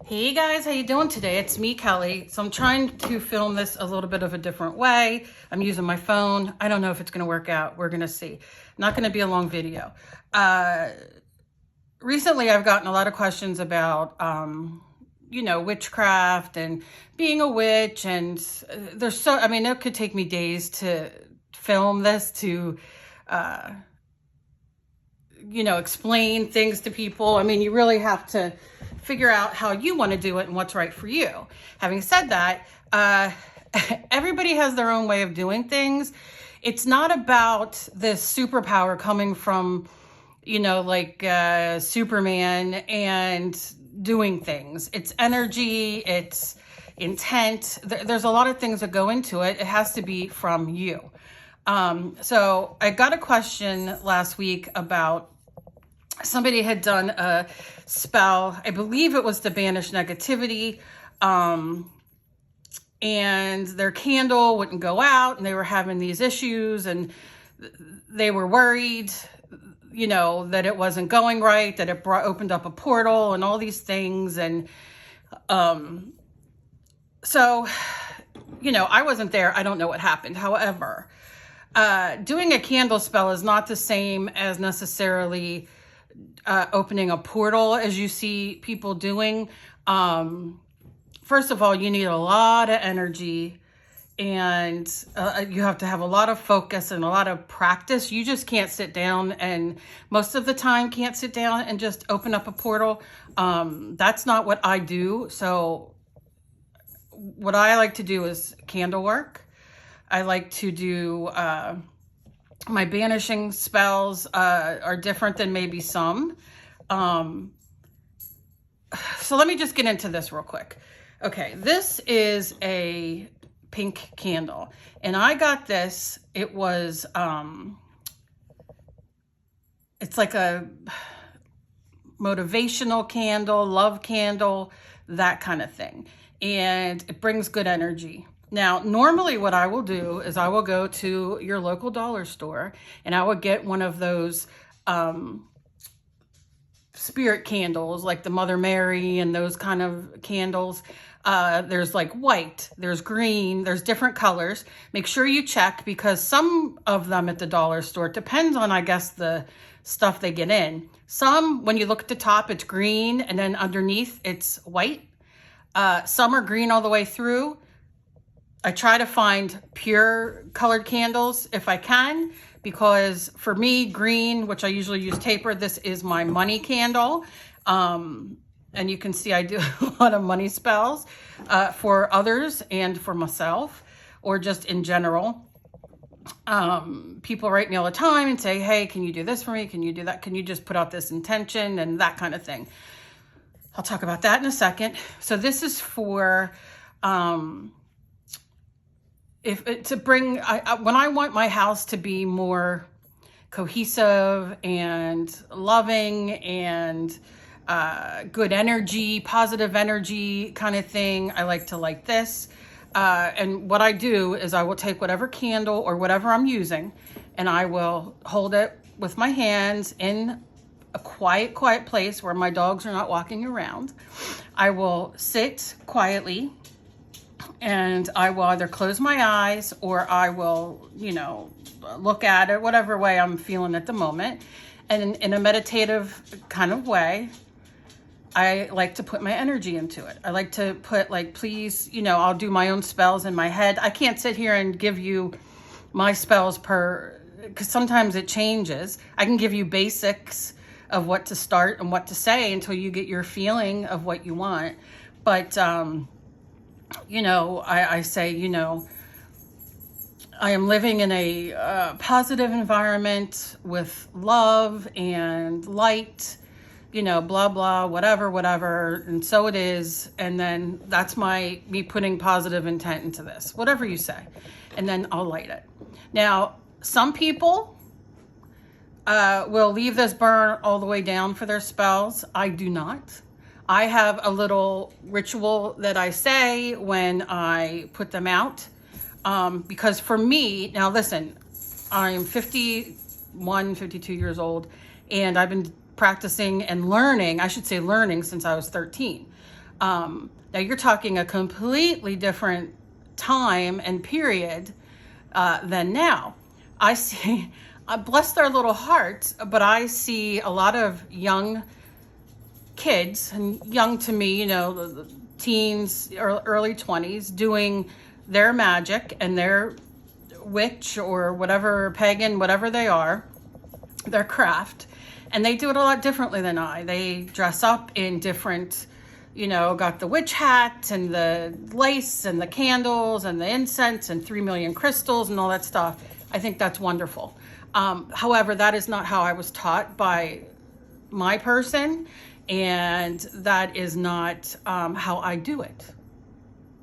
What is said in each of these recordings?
Hey guys, how you doing today? It's me, Kelly. So I'm trying to film this a little bit of a different way. I'm using my phone. I don't know if it's going to work out. We're going to see. Not going to be a long video. Recently, I've gotten a lot of questions about, witchcraft and being a witch. And it could take me days to film this to, explain things to people. I mean, you really have to figure out how you want to do it and what's right for you. Having said that, everybody has their own way of doing things. It's not about this superpower coming from, Superman and doing things. It's energy, it's intent. There's a lot of things that go into it. It has to be from you. So I got a question last week about somebody had done a spell. I believe it was to banish negativity. And their candle wouldn't go out and they were having these issues and they were worried, that it wasn't going right, that it opened up a portal and all these things. And, so, I wasn't there. I don't know what happened. However, doing a candle spell is not the same as necessarily opening a portal as you see people doing. First of all, you need a lot of energy and you have to have a lot of focus and a lot of practice. You just can't sit down, and most of the time can't sit down and just open up a portal. That's not what I do. So what I like to do is candle work. I like to do, my banishing spells are different than maybe some. So let me just get into this real quick. Okay, this is a pink candle. And I got this, it was, it's like a motivational candle, love candle, that kind of thing. And it brings good energy. Now, normally what I will do is I will go to your local dollar store and I will get one of those spirit candles, like the Mother Mary and those kind of candles. There's like white, there's green, there's different colors. Make sure you check, because some of them at the dollar store, it depends on, I guess, the stuff they get in. Some, when you look at the top, it's green, and then underneath it's white. Some are green all the way through. I try to find pure colored candles if I can, because for me, green, which I usually use taper, this is my money candle. And you can see I do a lot of money spells for others and for myself, or just in general. People write me all the time and say, hey, can you do this for me? Can you do that? Can you just put out this intention and that kind of thing? I'll talk about that in a second. So this is for... when I want my house to be more cohesive and loving and good energy, positive energy kind of thing, I like to light this. And what I do is I will take whatever candle or whatever I'm using, and I will hold it with my hands in a quiet place where my dogs are not walking around. I will sit quietly, and I will either close my eyes or I will, look at it, whatever way I'm feeling at the moment. And in a meditative kind of way, I like to put my energy into it. I like to put, please, I'll do my own spells in my head. I can't sit here and give you my spells because sometimes it changes. I can give you basics of what to start and what to say until you get your feeling of what you want. But, I say, I am living in a positive environment with love and light, blah, blah, whatever. And so it is. And then that's me putting positive intent into this, whatever you say. And then I'll light it. Now, some people will leave this burn all the way down for their spells. I do not. I have a little ritual that I say when I put them out. Because for me, now listen, I'm 52 years old, and I've been practicing and learning, I should say learning, since I was 13. Now you're talking a completely different time and period than now. I see, bless their little hearts, but I see a lot of young kids, and young to me, you know, the teens or early 20s, doing their magic and their witch or whatever, pagan, whatever they are, their craft. And they do it a lot differently than I. They dress up in different, you know, got the witch hat and the lace and the candles and the incense and 3 million crystals and all that stuff. I think that's wonderful. However, that is not how I was taught by my person, and that is not how I do it.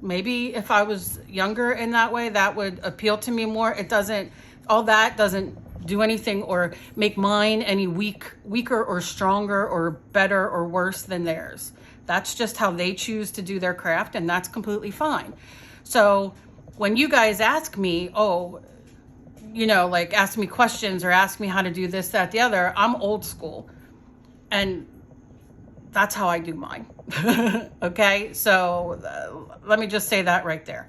Maybe if I was younger in that way, that would appeal to me more. It doesn't, all that doesn't do anything or make mine any weaker or stronger or better or worse than theirs. That's just how they choose to do their craft, and that's completely fine. So when you guys ask me, oh, you know, like ask me questions or ask me how to do this, that, the other, I'm old school. And that's how I do mine. Okay, so let me just say that right there.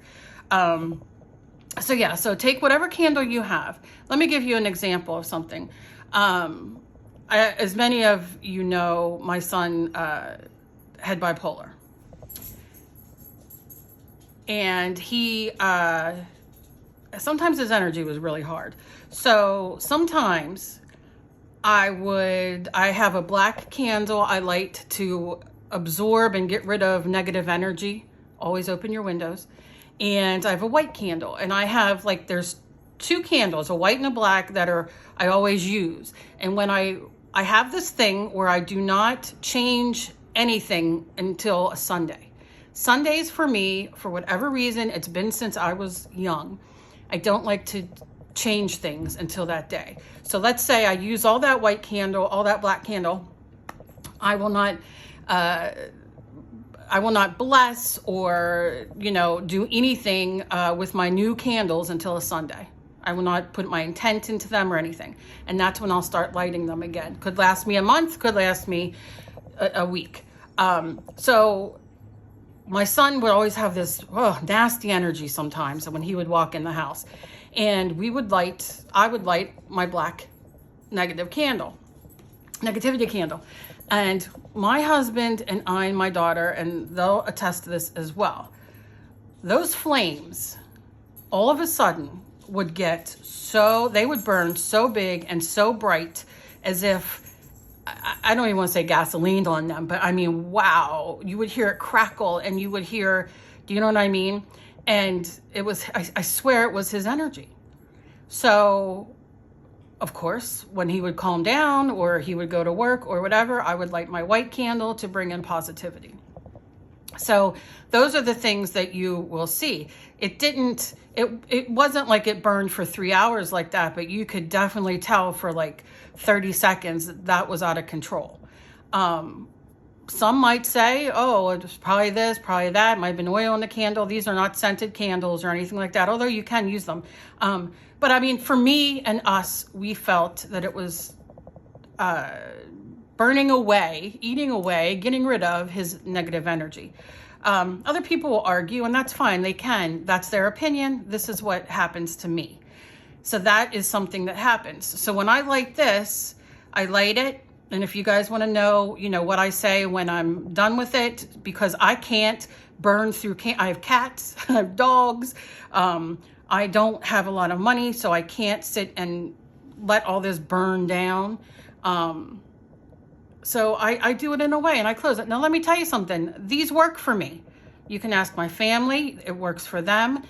So yeah, so take whatever candle you have. Let me give you an example of something. As many of you know, my son had bipolar. And he, sometimes his energy was really hard. So sometimes I have a black candle I light to absorb and get rid of negative energy. Always open your windows. And I have a white candle, and I have like, there's 2 candles, a white and a black, that I always use. And when I have this thing where I do not change anything until a Sunday. Sundays for me, for whatever reason, it's been since I was young, I don't like to change things until that day. So let's say I use all that white candle, all that black candle. I will not bless or, you know, do anything with my new candles until a Sunday. I will not put my intent into them or anything. And that's when I'll start lighting them again. Could last me a month, could last me a week. So my son would always have this nasty energy sometimes when he would walk in the house. And I would light my black negativity candle. And my husband and I and my daughter, and they'll attest to this as well, those flames all of a sudden would they would burn so big and so bright, as if, I don't even want to say gasoline on them, but I mean, wow, you would hear it crackle, and you would hear, do you know what I mean? And it was, I swear it was his energy. So, of course, when he would calm down or he would go to work or whatever, I would light my white candle to bring in positivity. So those are the things that you will see. It wasn't like it burned for 3 hours like that, but you could definitely tell for like 30 seconds that was out of control. Some might say, oh, it was probably this, probably that. It might have been oil in the candle. These are not scented candles or anything like that, although you can use them. But I mean, for me and us, we felt that it was burning away, eating away, getting rid of his negative energy. Other people will argue, and that's fine. They can. That's their opinion. This is what happens to me. So that is something that happens. So when I light this, I light it. And if you guys want to know, you know, what I say when I'm done with it, because I can't burn through, I have cats, I have dogs. I don't have a lot of money, so I can't sit and let all this burn down. So I do it in a way, and I close it. Now, let me tell you something. These work for me. You can ask my family. It works for them.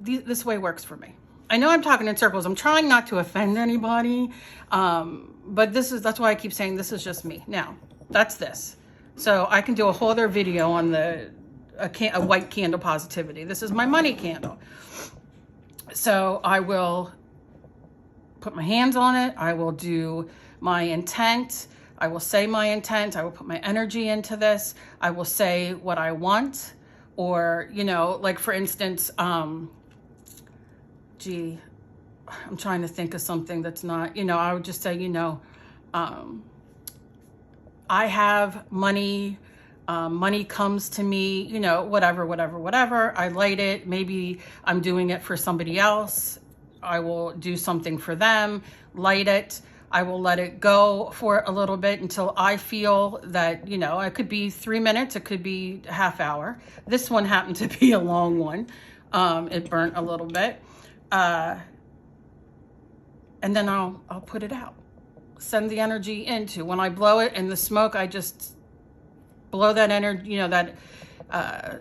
This way works for me. I know I'm talking in circles. I'm trying not to offend anybody. But that's why I keep saying this is just me. Now, that's this. So I can do a whole other video on a white candle positivity. This is my money candle. So I will put my hands on it. I will do my intent. I will say my intent. I will put my energy into this. I will say what I want. Or, you know, like for instance, I'm trying to think of something that's not, you know, I would just say, you know, I have money Money comes to me, you know, whatever. I light it. Maybe I'm doing it for somebody else. I will do something for them, light it. I will let it go for a little bit until I feel that, you know, it could be 3 minutes, it could be a half hour. This one happened to be a long one. It burnt a little bit. And then I'll put it out. Send the energy into. When I blow it in the smoke, I just blow that energy, you know, that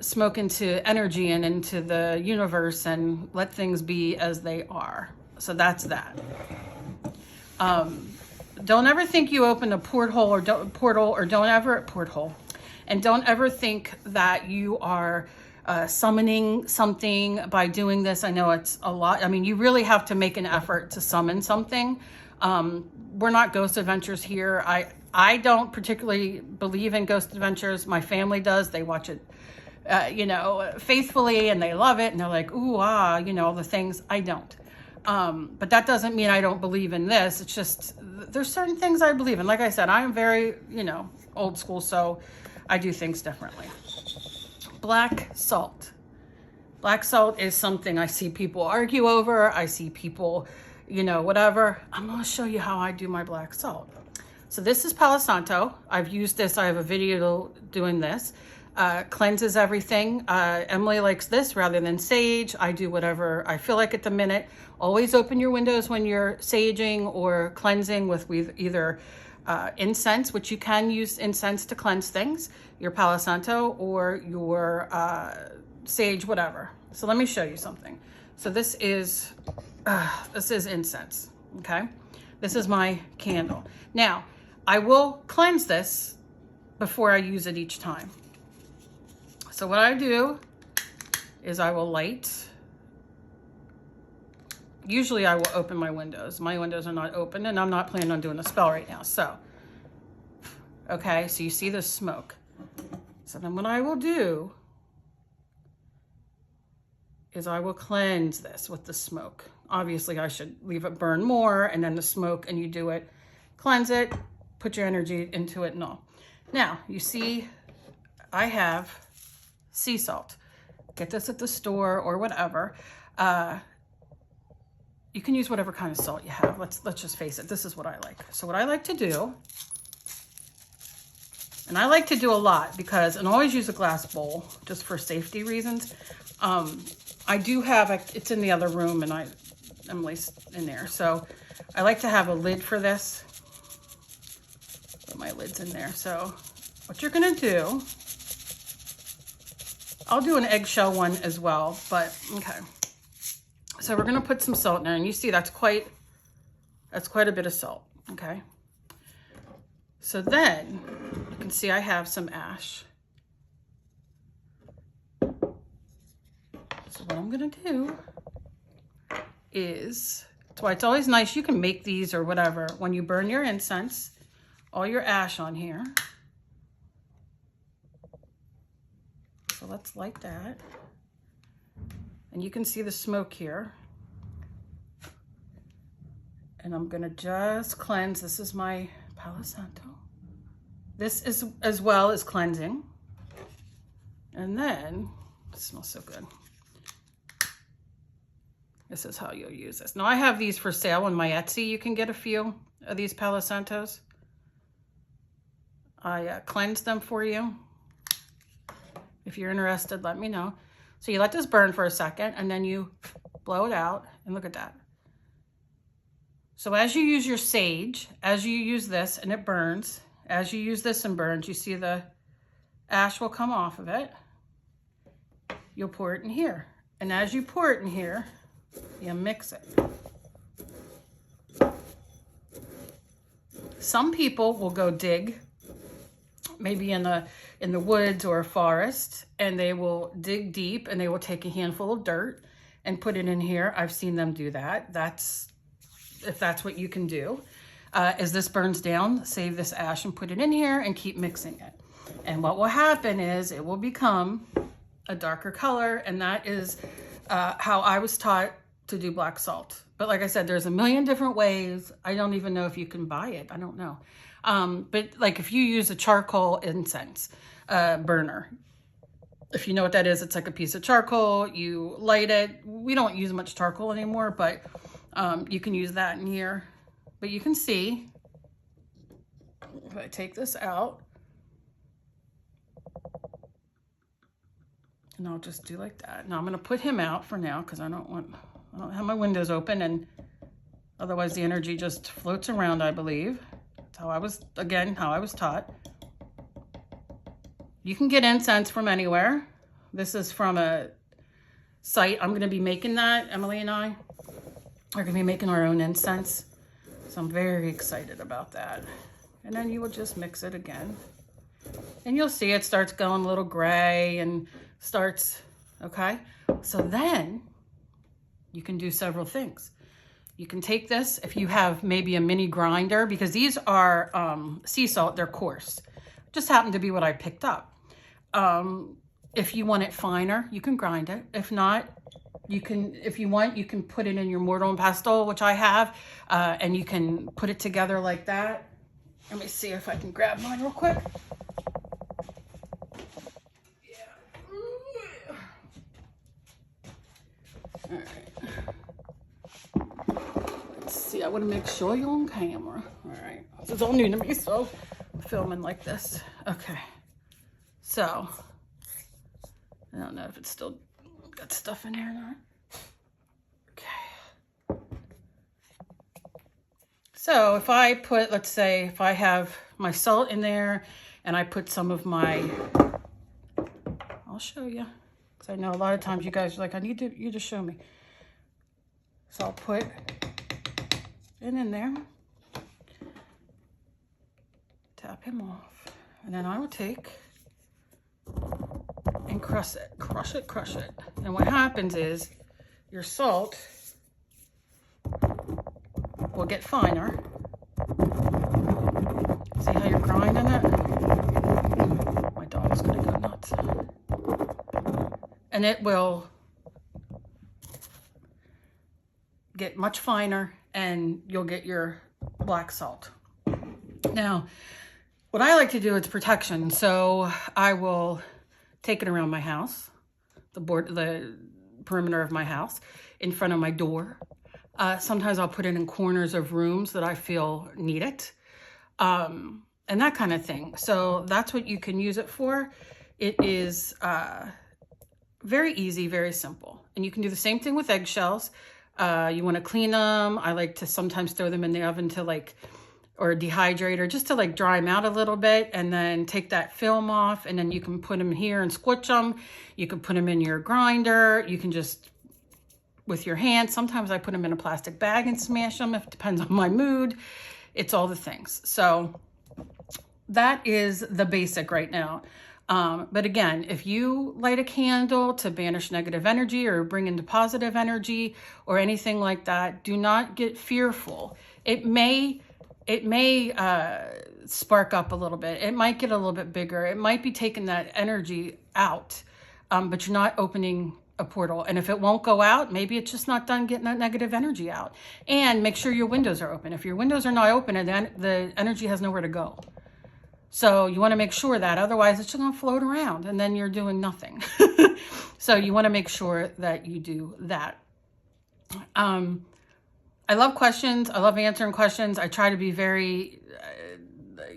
smoke into energy and into the universe and let things be as they are. So that's that. Don't ever think you open a porthole or don't ever think that you are summoning something by doing this. I know it's a lot. I mean, you really have to make an effort to summon something. We're not ghost adventures here. I don't particularly believe in ghost adventures. My family does. They watch it, you know, faithfully, and they love it. And they're like, ooh, ah, you know, the things. I don't. But that doesn't mean I don't believe in this. It's just, there's certain things I believe in. Like I said, I am very, you know, old school, so I do things differently. Black salt. Black salt is something I see people argue over. I see people, you know, whatever. I'm going to show you how I do my black salt. So this is Palo Santo. I've used this. I have a video doing this. Cleanses everything. Emily likes this rather than sage. I do whatever I feel like at the minute. Always open your windows when you're saging or cleansing with either incense, which you can use incense to cleanse things, your Palo Santo, or your sage, whatever. So let me show you something. So this is incense, okay? This is my candle. Now, I will cleanse this before I use it each time. So what I do is I will light. Usually I will open my windows. My windows are not open, and I'm not planning on doing a spell right now. So, okay, so you see the smoke. So then what I will do is I will cleanse this with the smoke. Obviously I should leave it burn more, and then the smoke, and you do it, cleanse it, put your energy into it and all. Now, you see I have sea salt. Get this at the store or whatever. You can use whatever kind of salt you have. Let's just face it. This is what I like. So what I like to do, and I like to do a lot because, and always use a glass bowl just for safety reasons. I do have, it's in the other room, and Emily's in there. So I like to have a lid for this. Put my lid's in there. So what you're gonna do, I'll do an eggshell one as well, but okay. So we're gonna put some salt in there, and you see that's quite a bit of salt, okay? So then you can see I have some ash. So what I'm gonna do is, that's why it's always nice, you can make these or whatever, when you burn your incense, all your ash on here. So let's light that. And you can see the smoke here. And I'm gonna just cleanse. This is my Palo Santo. This is as well as cleansing. And then, it smells so good. This is how you'll use this. Now I have these for sale on my Etsy. You can get a few of these Palo Santos. I cleanse them for you. If you're interested, let me know. So you let this burn for a second, and then you blow it out, and look at that. So as you use your sage, as you use this and it burns, as you use this and burns, you see the ash will come off of it. You'll pour it in here. And as you pour it in here, you mix it. Some people will go dig, maybe in the woods or a forest, and they will dig deep and they will take a handful of dirt and put it in here. I've seen them do that. If that's what you can do. As this burns down, save this ash and put it in here and keep mixing it. And what will happen is it will become a darker color, and that is how I was taught to do black salt. But like I said, there's a million different ways. I don't even know if you can buy it. I don't know. But like if you use a charcoal incense, burner. If you know what that is, it's like a piece of charcoal. You light it. We don't use much charcoal anymore, but you can use that in here. But you can see, if I take this out, and I'll just do like that. Now I'm gonna put him out for now because I don't have my windows open, and otherwise the energy just floats around, I believe. That's how I was, again, how I was taught. You can get incense from anywhere. This is from a site. I'm gonna be making that. Emily and I are gonna be making our own incense. So I'm very excited about that. And then you will just mix it again. And you'll see it starts going a little gray and starts, okay? So then you can do several things. You can take this, if you have maybe a mini grinder, because these are sea salt, they're coarse. Just happened to be what I picked up. If you want it finer, you can grind it. If not, you can, if you want, you can put it in your mortar and pestle, which I have, and you can put it together like that. Let me see if I can grab mine real quick. Yeah. All right. Let's see, I want to make sure you're on camera. All right. This is all new to me, so I'm filming like this. Okay. So, I don't know if it's still got stuff in there or not. Okay. So if I put, let's say, if I have my salt in there and I put some of my, I'll show you. Because I know a lot of times you guys are like, I need you to show me. So I'll put it in there. Tap him off. And then I will take and crush it, crush it, crush it. And what happens is your salt will get finer. See how you're grinding it? My dog's gonna go nuts. And it will get much finer and you'll get your black salt. Now, what I like to do is protection. So I will take it around my house, the perimeter of my house, in front of my door. Sometimes I'll put it in corners of rooms that I feel need it, and that kind of thing. So that's what you can use it for. It is very easy, very simple. And you can do the same thing with eggshells. You want to clean them. I like to sometimes throw them in the oven to or dehydrator, just to dry them out a little bit, and then take that film off, and then you can put them here and squitch them. You can put them in your grinder. You can just, with your hands, sometimes I put them in a plastic bag and smash them. It depends on my mood. It's all the things. So that is the basic right now. But again, if you light a candle to banish negative energy or bring into positive energy or anything like that, do not get fearful. It may spark up a little bit. It might get a little bit bigger. It might be taking that energy out, but you're not opening a portal. And if it won't go out, maybe it's just not done getting that negative energy out. And make sure your windows are open. If your windows are not open, then the energy has nowhere to go. So you want to make sure that, otherwise it's just going to float around and then you're doing nothing. So you want to make sure that you do that. I love questions. I love answering questions. I try to be very,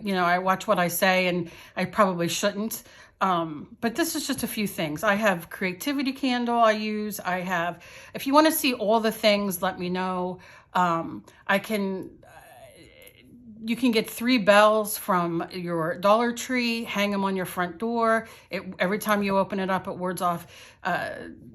I watch what I say, and I probably shouldn't. But this is just a few things. I have creativity candle I use. If you want to see all the things, let me know. You can get 3 bells from your Dollar Tree, hang them on your front door. Every time you open it up, it wards off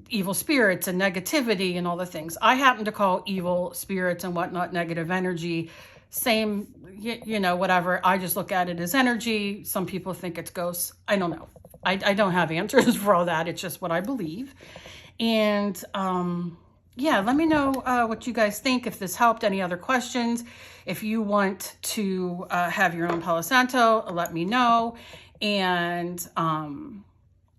evil spirits and negativity and all the things. I happen to call evil spirits and whatnot negative energy. Same, whatever. I just look at it as energy. Some people think it's ghosts. I don't know. I don't have answers for all that. It's just what I believe. And yeah, let me know what you guys think, if this helped. Any other questions? If you want to have your own Palo Santo, let me know. And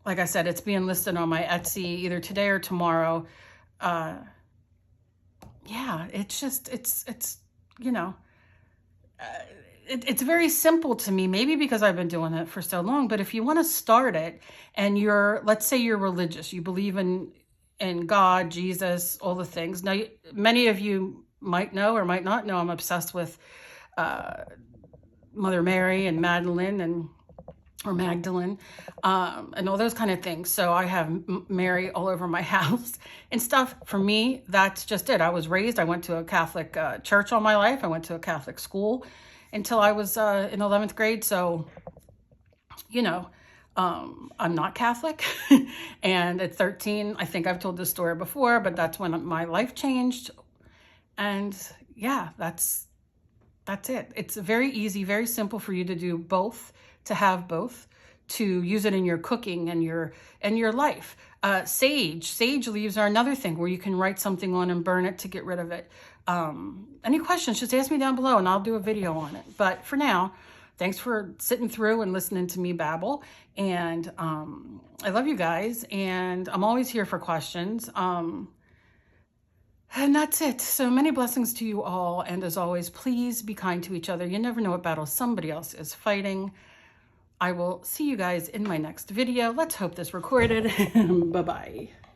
like I said, it's being listed on my Etsy either today or tomorrow. Yeah, it's just, it's it's very simple to me, maybe because I've been doing it for so long. But if you want to start it and let's say you're religious, you believe in God, Jesus, all the things. Now, many of you might know or might not know I'm obsessed with Mother Mary and Magdalene and all those kind of things. So I have Mary all over my house and stuff. For me, that's just it. I was raised, I went to a Catholic church all my life. I went to a Catholic school until I was in 11th grade. So, you know, I'm not Catholic. And at 13, I think I've told this story before, but that's when my life changed. And yeah, that's it. It's very easy, very simple for you to do both, to have both, to use it in your cooking and your life. Sage leaves are another thing where you can write something on and burn it to get rid of it. Any questions, just ask me down below and I'll do a video on it. But for now, thanks for sitting through and listening to me babble. And I love you guys, and I'm always here for questions. And that's it. So many blessings to you all. And as always, please be kind to each other. You never know what battle somebody else is fighting. I will see you guys in my next video. Let's hope this recorded. Bye-bye.